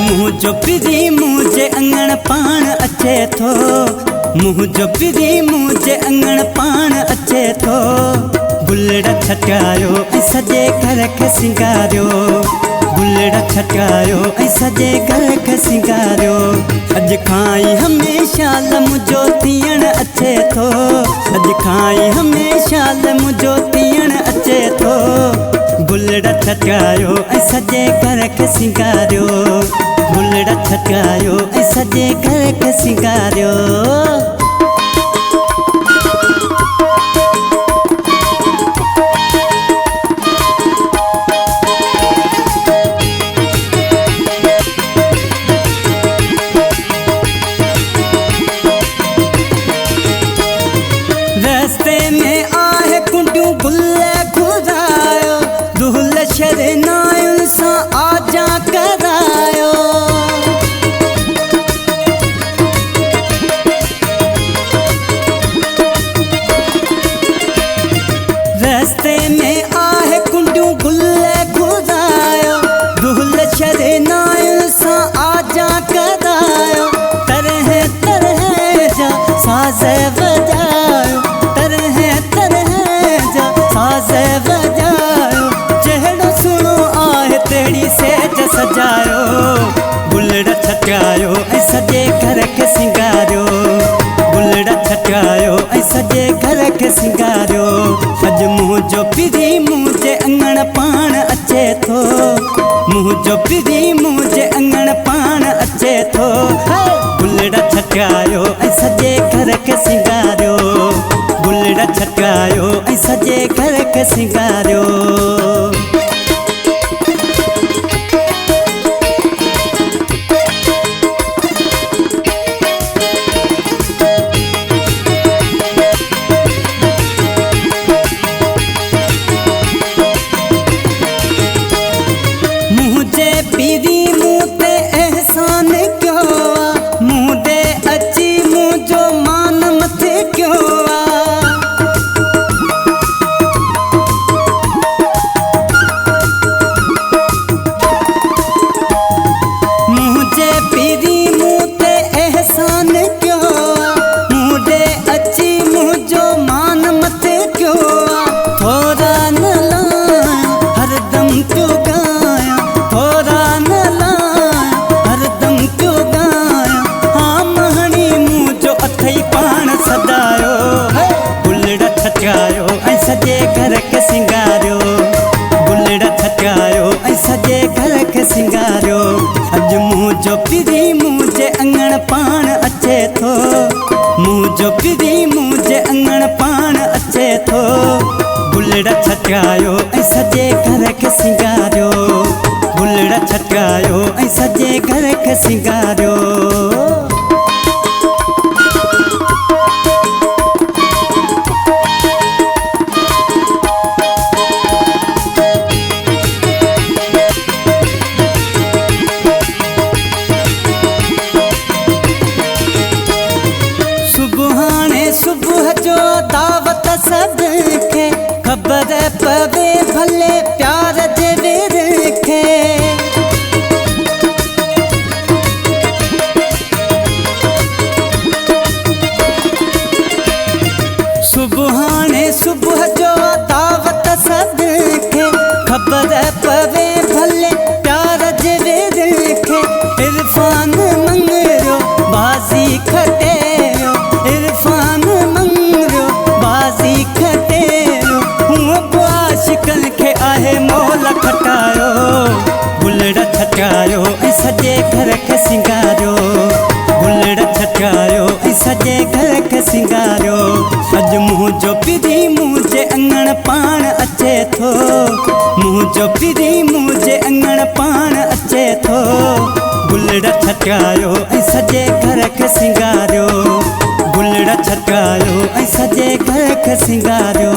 मुँह जो पिरी मुझे अंगण पाण अचे थो। मुँह जो पिरी मुझे अंगण पाण अचे थो। गुलड़ा छटायो ऐं सजे घर के सिंगारियो। गुलड़ा छटायो ऐं सजे घर के सिंगारियो। अज खाई हमेशा मुझो थियण अचे थो। अज खाई हमेशा मुझो थियण अचे थो। गुलड़ा छटायो ऐं सजे घर के सिंगारियो। गुलड़ा छटायो ऐं सजे घर के सिंगारियो। रस्ते में आहे कुंडू गुल्ले खुदायो। दुहल शरनायुन सा आजा करायो। रस्ते में आहे कुंडू गुल्ले खुदायो। दुहल शरनायुन सा आजा करायो। तरह तरह जा साज़ बजायो। तरह तरह जा साज़ बजायो। चेहरो सुनो आहे तेड़ी सेज सजायो। गुलड़ा छटायो ऐं सजे घर के सिंगारियो। गुलड़ा छटायो ऐं सजे घर के सिंगारियो। अज मुँह जो पिरी मुझे अंगण पाण अचे थो। मुँह जो पिरी मुझे अंगण पाण अचे थो। गुलड़ा छटायो ऐं सजे घर के सिंगारियो। गुलड़ा छटायो ऐं सजे घर के सिंगारियो। मुझे पीरी मुँह ते एहसान क्यों आ। मुँह दे अची मुझो मान मथे क्यों आ। मुझे पीरी मुँह ते एहसान क्यों आ। मुँह दे अची मुझो मान मथे क्यों आ। थोड़ा न लाया हरदम क्यों गाया। थोड़ा न लाया हरदम क्यों गाया। हाँ महणी मुझो अथई पाण सदायो। गुलड़ा छटायो ऐं सजे घर के सिंगारियो। गुलड़ा छटायो ऐं सजे घर के सिंगारियो। अज मुँह जो पिरी मुझे अंगण पाण अचे थो। मुँह जो पिरी मुझे अंगण पाण अचे थो। गुलड़ा छटायो ऐं सजे घर के सिंगारियो। गुलड़ा छटायो ऐं सजे घर के सिंगारियो। सुबहाने सुबह जो दावत सदके। खबर पवे भले प्यार जे विरखे। सुबहाने सुबह जो दावत सदके। खबर पवे भले प्यार जे विरखे। इरफान मंगरो बाजी खटेरो। इरफान मंगरो बाजी खटेरो। हुआ आशिकन के आहे मोल खटायो। गुलड़ा छटायो ऐं सजे घर के सिंगारियो। गुलड़ा छटायो ऐं सजे घर के सिंगारियो। अज मुँह जो पिरी मुझे अंगण पाण अचे थो। मुँह जो पिरी मुझे अंगण पाण अचे थो। गुलड़ा छटायो ऐं सजे घर के सिंगारियो। गुलड़ा छटायो ऐं सजे घर के सिंगारियो।